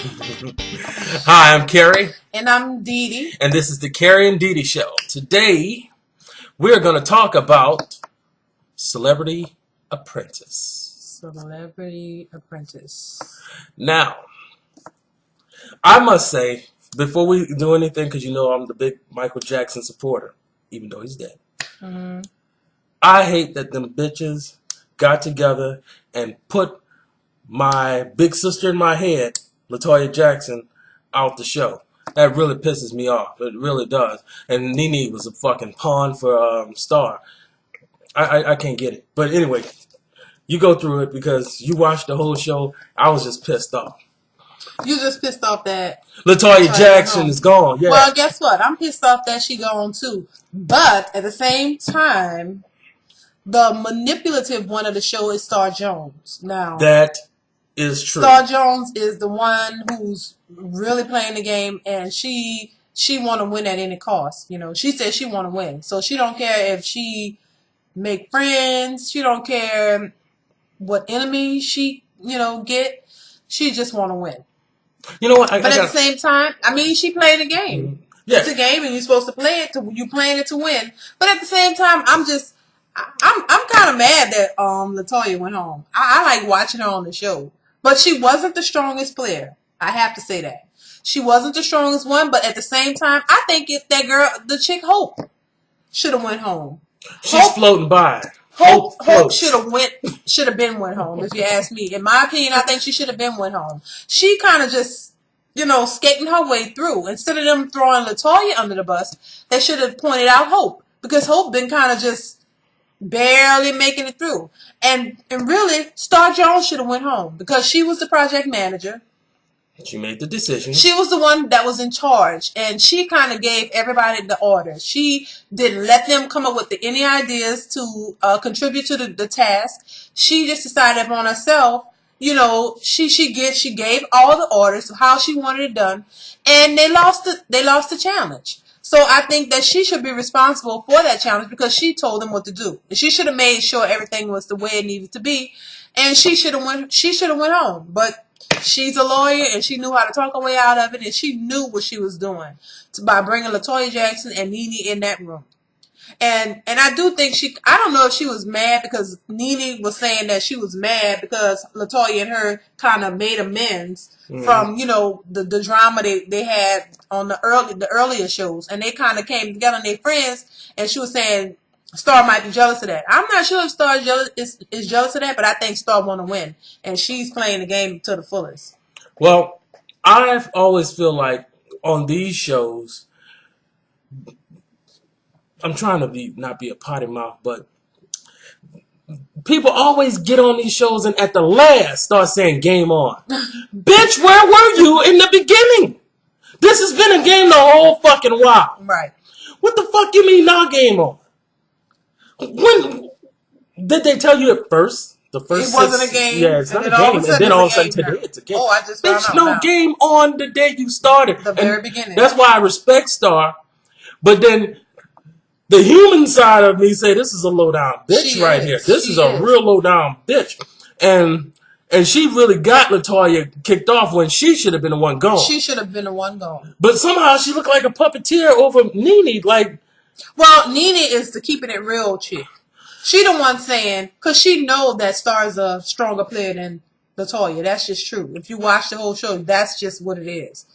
Hi, I'm Carrie. And I'm Dee Dee. And this is the Carrie and Dee Dee Show. Today, we're going to talk about Celebrity Apprentice. Celebrity Apprentice. Now, I must say, before we do anything, because you know I'm the big Michael Jackson supporter, even though he's dead. Mm-hmm. I hate that them bitches got together and put my big sister in my head, Latoya Jackson, out the show. That really pisses me off. It really does. And Nene was a fucking pawn for Star. I can't get it. But anyway, you go through it because you watched the whole show. I was just pissed off. You just pissed off that Latoya Jackson is gone. Yeah. Well, guess what? I'm pissed off that she gone too. But at the same time, the manipulative one of the show is Star Jones. Now that is true. Star Jones is the one who's really playing the game, and she want to win at any cost. You know, she says she want to win, so she don't care if she make friends. She don't care what enemy she get. She just want to win. You know what? But at the same time, I mean, she playing the game. Mm-hmm. Yeah. It's a game, and you're supposed to play it. You playing it to win. But at the same time, I'm kind of mad that Latoya went home. I like watching her on the show, but she wasn't the strongest player. I have to say that she wasn't the strongest one. But at the same time, I think that girl, the chick Hope, should have went home. She's floating by. Hope should have been went home. If you ask me, in my opinion, I think she should have been went home. She kind of just, skating her way through. Instead of them throwing Latoya under the bus, they should have pointed out Hope, because Hope been kind of just barely making it through. And really, Star Jones should have went home because she was the project manager. She made the decision. She was the one that was in charge, and she kind of gave everybody the orders. She didn't let them come up with any ideas to contribute to the task. She just decided upon herself. She gave all the orders of how she wanted it done, and they lost the challenge. So I think that she should be responsible for that challenge because she told them what to do. And she should have made sure everything was the way it needed to be, and she should have went home. But she's a lawyer, and she knew how to talk her way out of it, and she knew what she was doing by bringing Latoya Jackson and Nene in that room. And I do think I don't know if she was mad because Nene was saying that she was mad because Latoya and her kind of made amends from, the drama they had on the earlier shows, and they kind of came together and they friends, and she was saying Star might be jealous of that. I'm not sure if Star is jealous of that, but I think Star want to win, and she's playing the game to the fullest. Well, I've always feel like on these shows, I'm trying to not be a potty mouth, but people always get on these shows and at the last start saying game on. Bitch, where were you in the beginning? This has been a game the whole fucking while. Right. What the fuck you mean now game on? When did they tell you at first? It wasn't a game. Yeah, it's not a game. And then all of a sudden today it's a game. Oh, I just found out. No game on the day you started. The very beginning. That's why I respect Star. But then the human side of me say this is a low down bitch here. This is a real low down bitch. And she really got Latoya kicked off when she should have been the one gone. She should have been the one gone. But somehow she looked like a puppeteer over Nene. Well, Nene is the keeping it real chick. She the one saying, because she know that Star's a stronger player than Latoya. That's just true. If you watch the whole show, that's just what it is.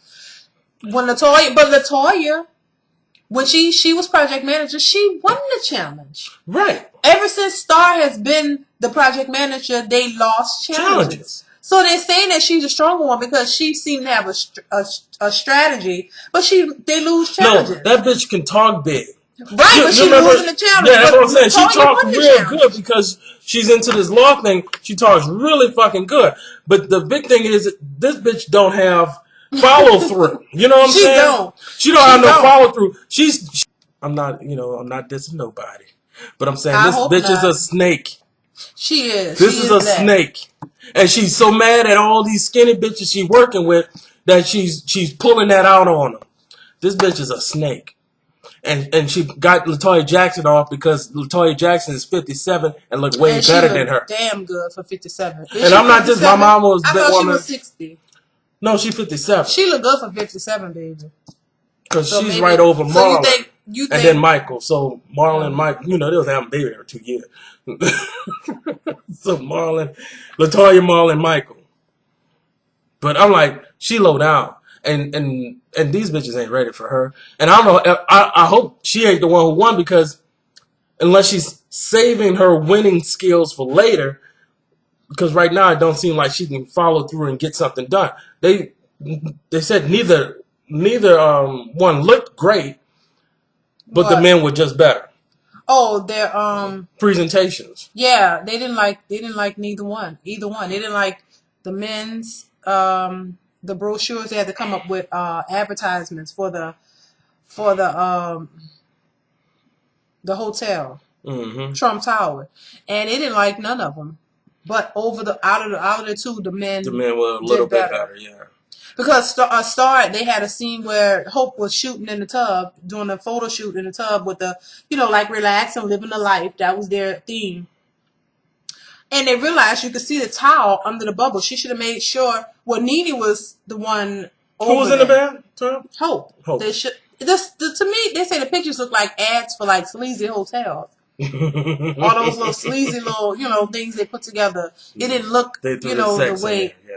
Latoya, when she was project manager, she won the challenge. Right. Ever since Star has been the project manager, they lost challenges. So they're saying that she's a stronger one because she seemed to have a strategy, but they lose challenges. No, that bitch can talk big. Right, but she's losing the challenge. Yeah, that's what I'm saying. She talks real good because she's into this law thing. She talks really fucking good. But the big thing is, this bitch don't have follow through. You know what I'm saying? She don't have no follow through. I'm not dissing nobody, but I'm saying this bitch is a snake. She is. This is a snake, and she's so mad at all these skinny bitches she's working with that she's pulling that out on them. This bitch is a snake. And she got Latoya Jackson off because Latoya Jackson is 57 and look way better than her. Damn good for 57. And I'm not just my mom was. I thought she was 60. No, she's 57. She look good for 57, baby. Because so she's maybe, right over Marlon. So you think, and then Michael. So Marlon and Michael, they was having a baby for 2 years. So Marlon, Latoya, Marlon, Michael. But I'm like, she low down. And these bitches ain't ready for her. And I don't know, I hope she ain't the one who won, because unless she's saving her winning skills for later, because right now it don't seem like she can follow through and get something done. They said neither one looked great, but the men were just better. Oh, their presentations. Yeah, they didn't like neither one. Either one. They didn't like the men's the brochures. They had to come up with advertisements for the hotel, Trump Tower, and they didn't like none of them. But out of the two, the men were a little bit better, yeah. Because they had a scene where Hope was shooting in the tub, doing a photo shoot in the tub with the, like relax and living the life. That was their theme. And they realized you could see the towel under the bubble. She should have made sure. Well, Nene was the one. Who was in the bathtub? Hope. They should. To me, they say the pictures look like ads for like sleazy hotels. All those little sleazy little, things they put together. It didn't look, the way. Yeah.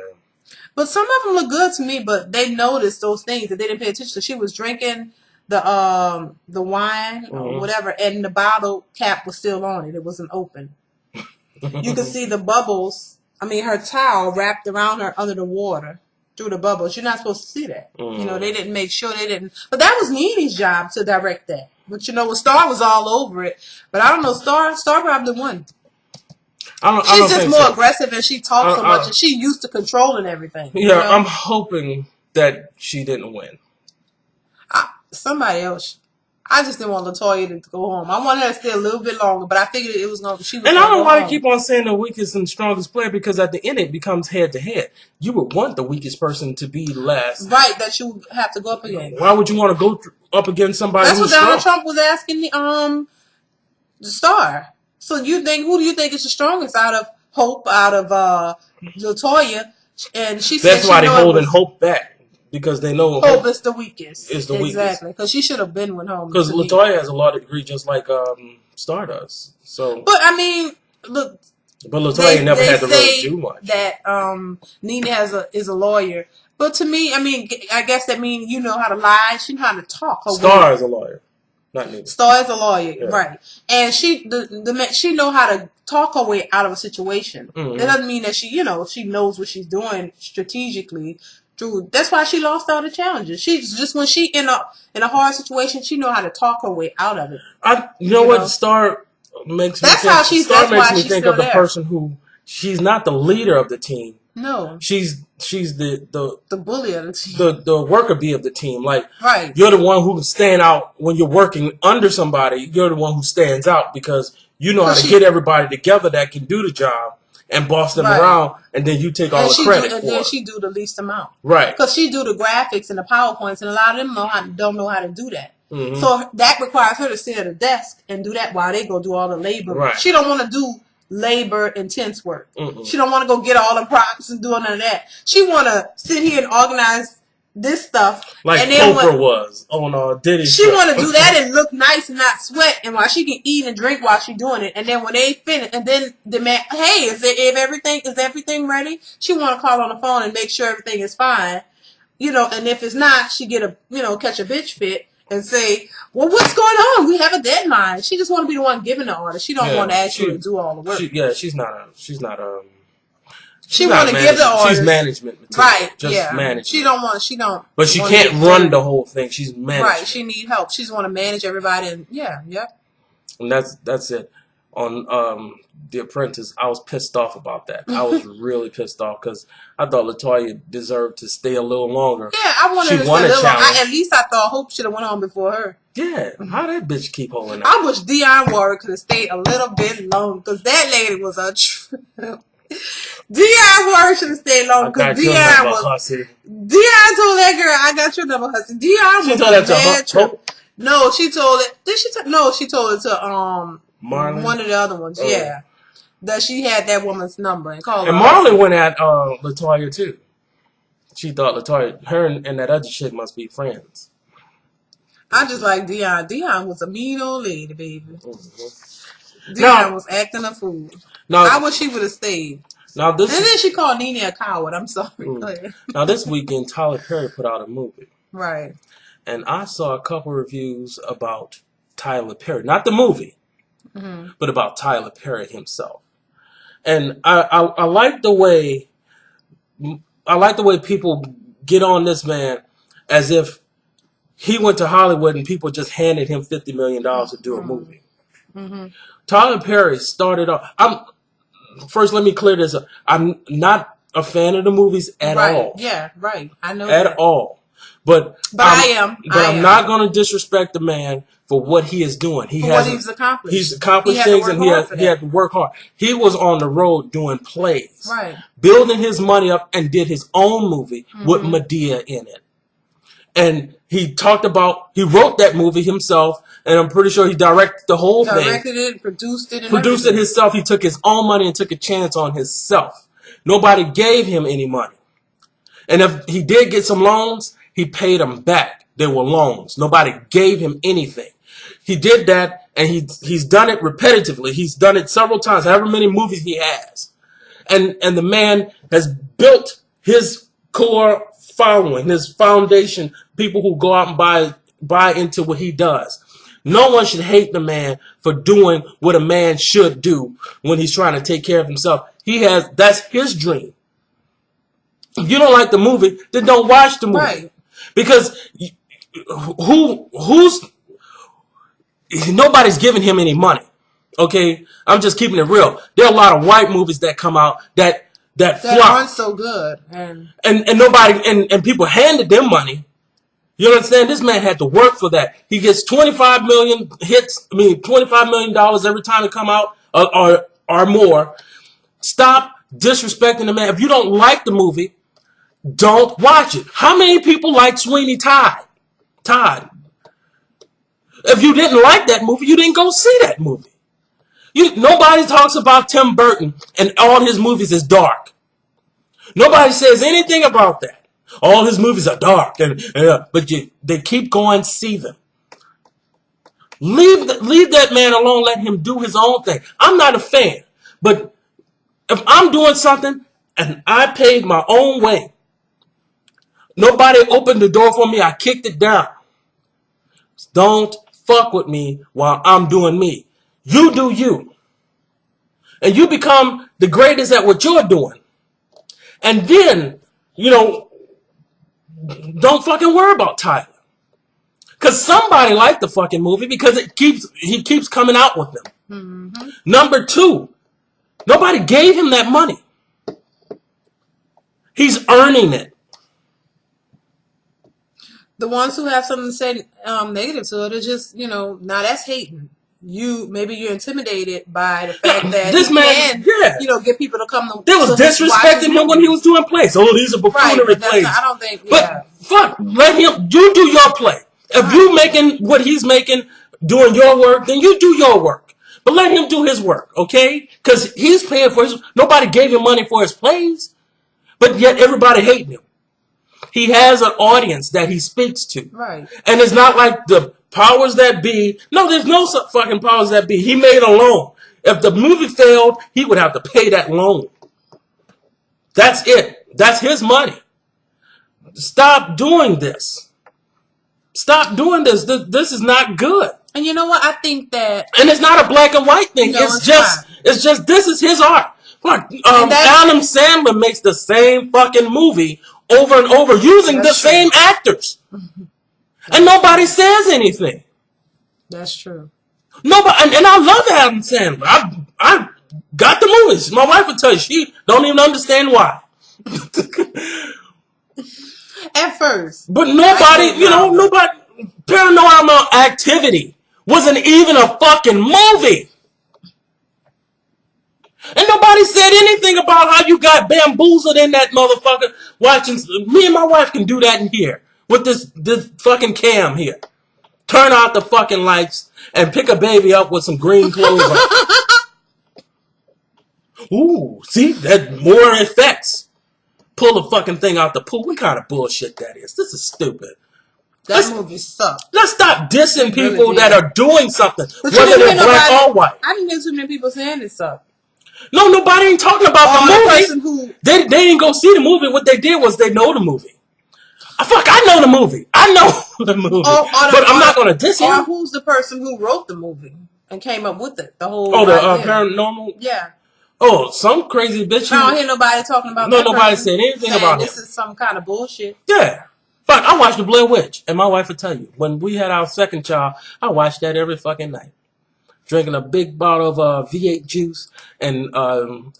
But some of them look good to me, but they noticed those things that they didn't pay attention to. She was drinking the wine or whatever, and the bottle cap was still on it. It wasn't open. You could see the bubbles. I mean, her towel wrapped around her under the water through the bubbles. You're not supposed to see that. They didn't make sure they didn't. But that was Nene's job to direct that. But Star was all over it. But I don't know. Star probably won. She's just more aggressive, and she talks so much, and she used to controlling everything. Yeah, I'm hoping that she didn't win. Somebody else. I just didn't want Latoya to go home. I wanted her to stay a little bit longer, but I figured it was going to. And I don't know why they keep on saying the weakest and strongest player, because at the end it becomes head to head. You would want the weakest person to be last, right? That you have to go up against. Why would you want to go up against somebody? That's what Donald Trump was asking the Star. So who do you think is the strongest out of Hope, out of Latoya? And she said that's why they're holding Hope back, because they know Hope is the weakest. Exactly, because she should have been with home. Because Latoya has a law degree just like Star does. So, but I mean, look. But Latoya never had to really do much. That Nene is a lawyer, but to me, I mean, I guess that means how to lie. She knows how to talk. Star is a lawyer. Not Nene. Star is a lawyer, yeah. Right? And she know how to talk her way out of a situation. That doesn't mean that she knows what she's doing strategically. That's why she lost all the challenges. She's just when she in a hard situation, she know how to talk her way out of it. What Star makes me think. That's how she's. Star that's makes why me she's think still of the there. person who she's not the leader of the team. No, she's the bully of the team, the worker bee of the team. Like, right, you're the one who's stand out when you're working under somebody. You're the one who stands out because you know how to get everybody together that can do the job and boss them around, and then you take all the credit. And then she do the least amount, right? Because she do the graphics and the PowerPoints, and a lot of them don't know how to do that. So that requires her to sit at a desk and do that while they go do all the labor. Right. She don't want to do labor intense work. She don't want to go get all the props and do none of that. She want to sit here and organize this stuff like Oprah was on Diddy. She want to do that and look nice and not sweat, and while she can eat and drink while she doing it. And then when they finish, and then demand, hey, is everything ready? She want to call on the phone and make sure everything is fine, And if it's not, she get catch a bitch fit and say, well, what's going on? We have a deadline. She just want to be the one giving the order. She don't want to actually do all the work. She's not. She want to give the orders. She's management material. Right. Just management. She don't. But she can't run the whole thing. She's management. Right. She need help. She just want to manage everybody. And And that's it. On The Apprentice, I was pissed off about that. I was really pissed off because I thought Latoya deserved to stay a little longer. Yeah, I wanted her to stay a little longer. At least I thought Hope should have went on before her. Yeah, how that bitch keep holding out? I wish Dionne Warwick could have stayed a little bit longer because that lady was a trip. Dionne Warwick should have stayed longer because Dionne was. Dionne told that girl, "I got your number, hussy." Dionne was a bad trip. No, she told it. Did she? No, she told it to Marlon? One of the other ones. Oh. Yeah, that she had that woman's number and called. And Marlon went at Latoya too. She thought Latoya, her and that other chick must be friends. I just like Dion. Dion was a mean old lady, baby. Mm-hmm. Dion was acting a fool. Now, I wish she would have stayed. Now this and then she called Nene a coward. I'm sorry. Now this weekend, Tyler Perry put out a movie. Right. And I saw a couple reviews about Tyler Perry. Not the movie, but about Tyler Perry himself. And I like the way people get on this man as if he went to Hollywood and people just handed him $50 million to do a movie. Tyler Perry started off. First, let me clear this up. I'm not a fan of the movies at all. Yeah, right. I know at all. But I am. I'm not going to disrespect the man for what he is doing. What he's accomplished. He's accomplished things, and he had to work hard. He was on the road doing plays, right, building his money up, and did his own movie with Madea in it. And he wrote that movie himself, and I'm pretty sure he directed the whole thing. Directed it, produced it, Produced it himself. He took his own money and took a chance on himself. Nobody gave him any money. And if he did get some loans, he paid them back. They were loans. Nobody gave him anything. He did that, and he's done it repetitively. He's done it several times, however many movies he has. And the man has built his core following, his foundation, people who go out and buy into what he does. No one should hate the man for doing what a man should do when he's trying to take care of himself. That's his dream. If you don't like the movie, then don't watch the movie. Right. Because nobody's giving him any money. Okay? I'm just keeping it real. There are a lot of white movies that come out that flop. Aren't so good. And nobody and people handed them money. You understand? This man had to work for that. He gets $25 million every time it come out or more. Stop disrespecting the man. If you don't like the movie, don't watch it. How many people like Sweeney Todd? If you didn't like that movie, you didn't go see that movie. Nobody talks about Tim Burton and all his movies is dark. Nobody says anything about that. All his movies are dark, but they keep going, see them. Leave that man alone. Let him do his own thing. I'm not a fan, but if I'm doing something and I paved my own way, nobody opened the door for me, I kicked it down. Don't fuck with me while I'm doing me. You do you. And you become the greatest at what you're doing. And then, don't fucking worry about Tyler. Because somebody liked the fucking movie because he keeps coming out with them. Number two, nobody gave him that money. He's earning it. The ones who have something to say negative to it are just, now that's hating. Maybe you're intimidated by the fact that this man can, get people to come to. They was disrespecting him when he was doing plays. Oh, these are buffoonery plays. I don't think. But fuck, let him. You do your play. If you making what he's making, doing your work, then you do your work. But let him do his work, okay? Because he's paying for his. Nobody gave him money for his plays, but yet everybody hating him. He has an audience that he speaks to, right? And it's not like the powers that be. No, there's no fucking powers that be. He made a loan. If the movie failed, he would have to pay that loan. That's it. That's his money. Stop doing this. Stop doing this. This is not good. And you know what? I think that... And it's not a black and white thing. It's just this is his art. Look, Adam Sandler makes the same fucking movie over and over using the same actors. And nobody says anything. That's true. Nobody, and I love Adam Sandler. I got the movies. My wife would tell you she don't even understand why. At first. But nobody, nobody. Paranormal Activity wasn't even a fucking movie. And nobody said anything about how you got bamboozled in that motherfucker watching. Me and my wife can do that in here with this fucking cam here. Turn out the fucking lights and pick a baby up with some green clothes on. Ooh, see? That more effects. pull the fucking thing out the pool. What kind of bullshit that is? This is stupid. That movie sucked. Let's stop dissing people that are doing something, whether they're black or white. I didn't hear too many people saying it sucked. No, nobody ain't talking about the movie. They didn't go see the movie. What they did was they know the movie. I know the movie. I know the movie. But I'm not going to diss him. Or who's the person who wrote the movie and came up with it? The whole paranormal? Yeah. Oh, some crazy bitch. I don't hear nobody talking about that. No, nobody said anything about this is some kind of bullshit. Yeah. Fuck, I watched The Blair Witch. And my wife will tell you, when we had our second child, I watched that every fucking night. Drinking a big bottle of V8 juice and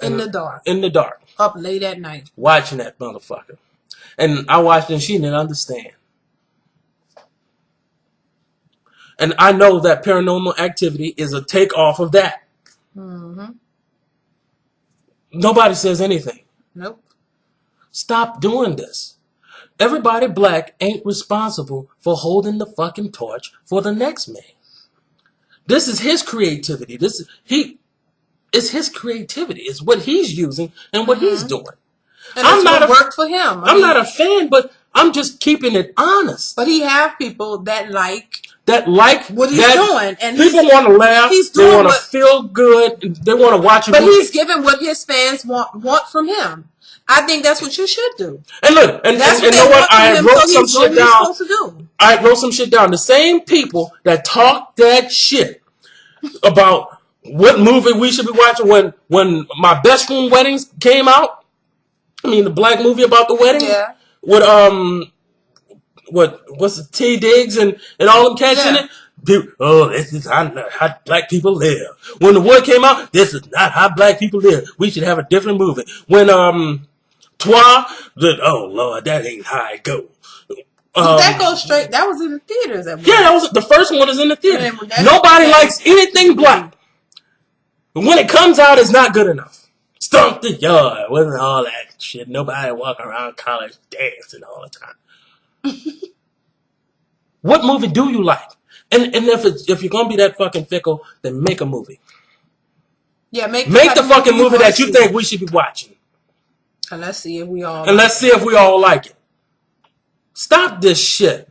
in the dark. In the dark. Up late at night. Watching that motherfucker. And I watched it and she didn't understand. And I know that Paranormal Activity is a takeoff of that. Mm-hmm. Nobody says anything. Nope. Stop doing this. Everybody black ain't responsible for holding the fucking torch for the next man. This is his creativity. It's his creativity. It's what he's using and what he's doing. And it's what worked for him. I'm not a fan, but I'm just keeping it honest. But he have people that like what he's doing, and people want to laugh. They want to feel good. They want to watch it. But he's giving what his fans want from him. I think that's what you should do. And look, and you know what? I wrote some shit down. I wrote some shit down. The same people that talk that shit about what movie we should be watching when My Best Friend Weddings came out. I mean, the black movie about the wedding. Yeah. With what's the T Diggs and all them cats in it? People, this is how black people live. When The Wood came out, this is not how black people live. We should have a different movie. When Twa, oh Lord, that ain't how it go. That goes straight. That was in the theaters. That was the first one. Was in the theater. Nobody likes anything black. But when it comes out, it's not good enough. Stomp the yard, wasn't all that shit. Nobody walking around college dancing all the time. What movie do you like? And if you're gonna be that fucking fickle, then make a movie. Yeah, make the fucking movie that you think we should be watching. And let's see if we all. Like it. Stop this shit.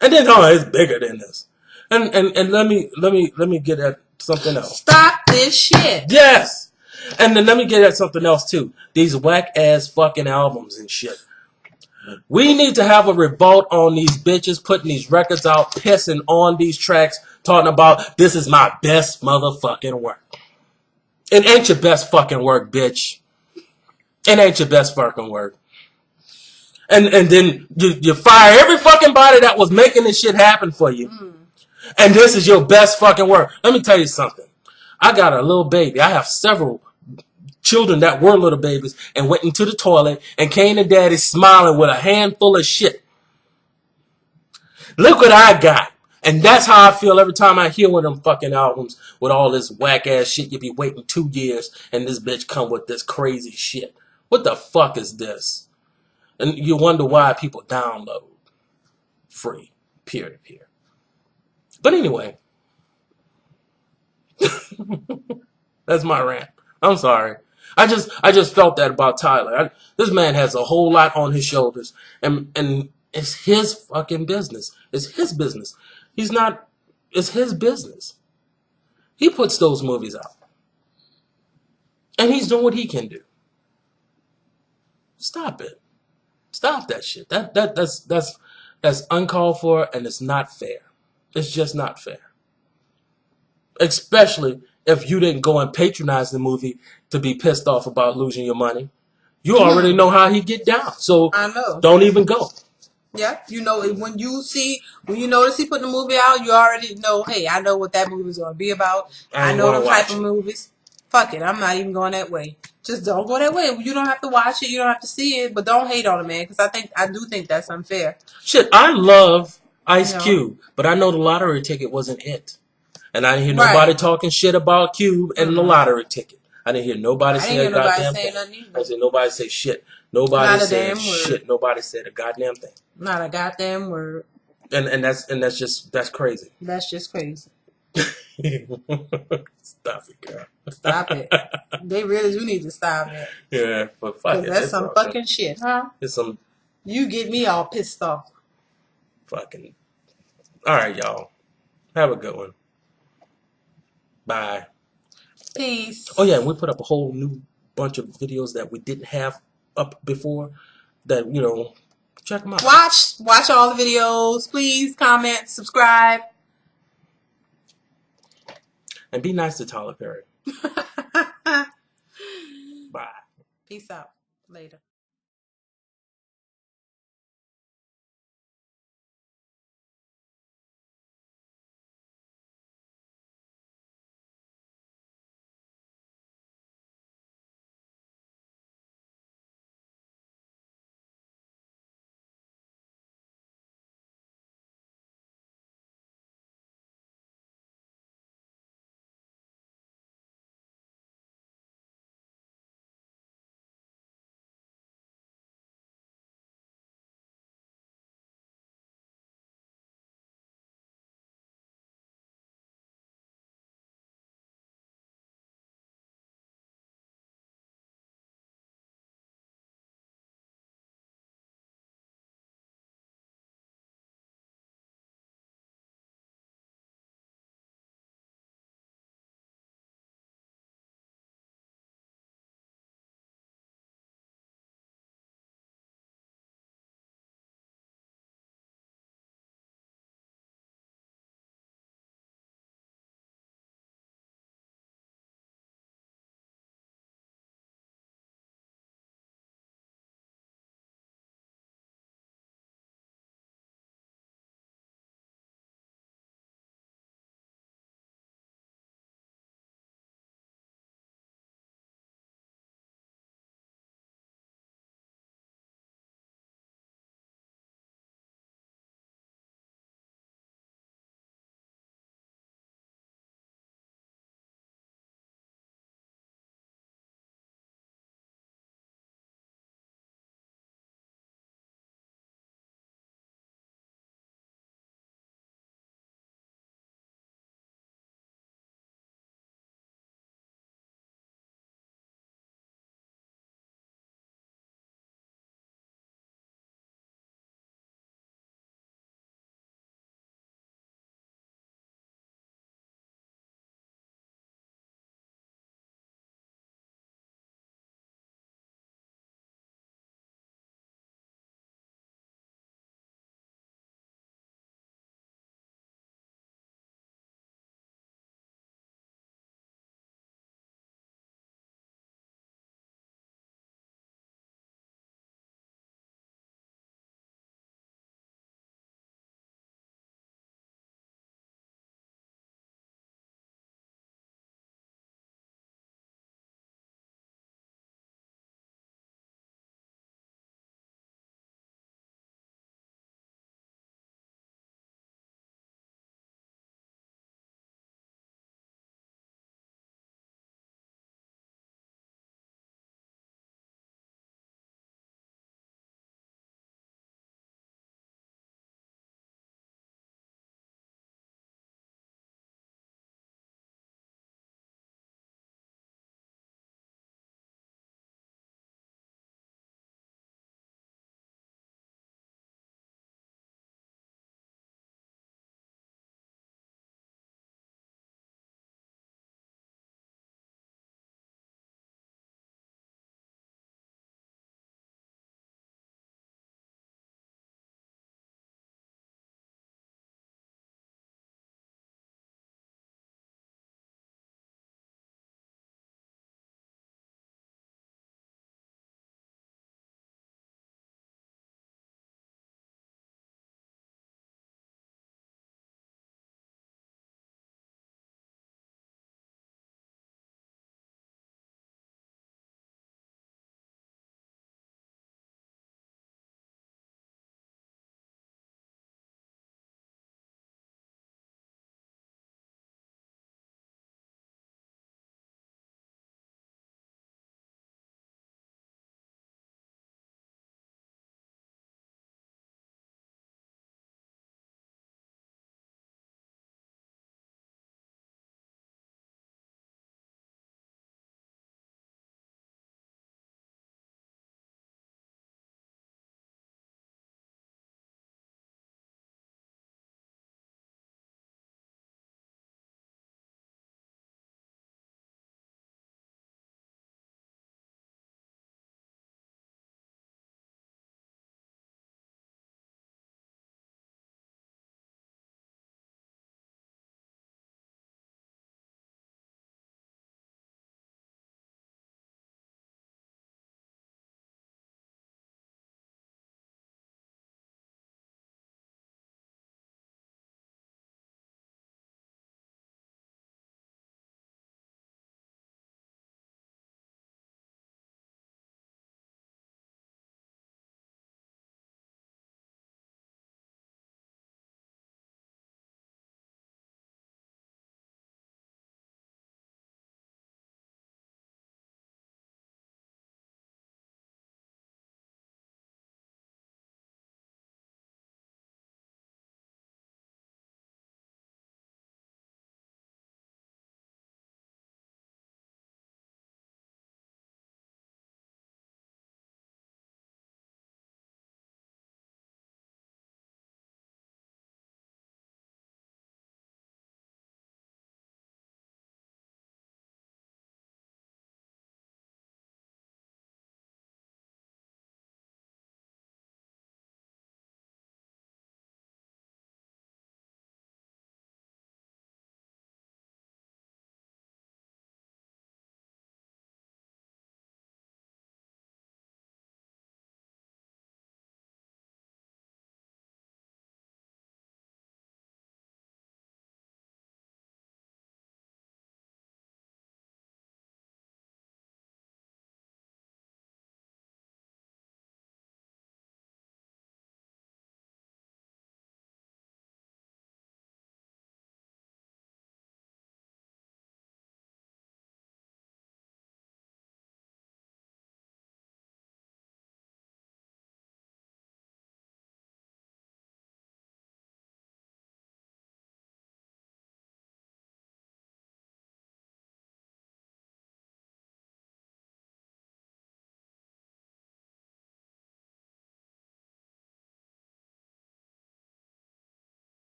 And then it's bigger than this. And let me get at something else. Stop this shit. Yes. And then let me get at something else too. These whack ass fucking albums and shit. We need to have a revolt on these bitches putting these records out, pissing on these tracks, talking about this is my best motherfucking work. It ain't your best fucking work, bitch. It ain't your best fucking work. And then you fire every fucking body that was making this shit happen for you. And this is your best fucking work. Let me tell you something. I got a little baby. I have several children that were little babies and went into the toilet and came to daddy smiling with a handful of shit. Look what I got. And that's how I feel every time I hear one of them fucking albums with all this whack ass shit. You be waiting 2 years and this bitch come with this crazy shit. What the fuck is this? And you wonder why people download free, peer to peer. But anyway, that's my rant. I'm sorry. I just felt that about Tyler. This man has a whole lot on his shoulders, and it's his fucking business. It's his business. It's his business. He puts those movies out, and he's doing what he can do. Stop it. Stop that shit. That's uncalled for, and it's not fair. It's just not fair. Especially if you didn't go and patronize the movie to be pissed off about losing your money. You already know how he get down. So I know. Don't even go. Yeah, you know, when you notice he put the movie out, you already know, hey, I know what that movie's going to be about. I know the type of movies. Fuck it, I'm not even going that way. Just don't go that way. You don't have to watch it. You don't have to see it. But don't hate on it, man, because I do think that's unfair. Shit, I love Ice Cube, but I know the lottery ticket wasn't it. And I didn't hear nobody talking shit about Cube and the lottery ticket. I didn't hear nobody say a goddamn thing. I didn't hear nobody say shit. Nobody said shit. Nobody said a goddamn thing. Not a goddamn word. And that's crazy. That's just crazy. Stop it, girl. Stop it. They really do need to stop it. Yeah, but fuck Because it. that's It's some fucking fucking shit, huh? It's some You get me all pissed off. fucking. All right, y'all. Have a good one. Bye. Peace. Oh yeah, and we put up a whole new bunch of videos that we didn't have up before. That check them out. Watch all the videos. Please comment, subscribe. And be nice to Tyler Perry. Bye. Peace out. Later.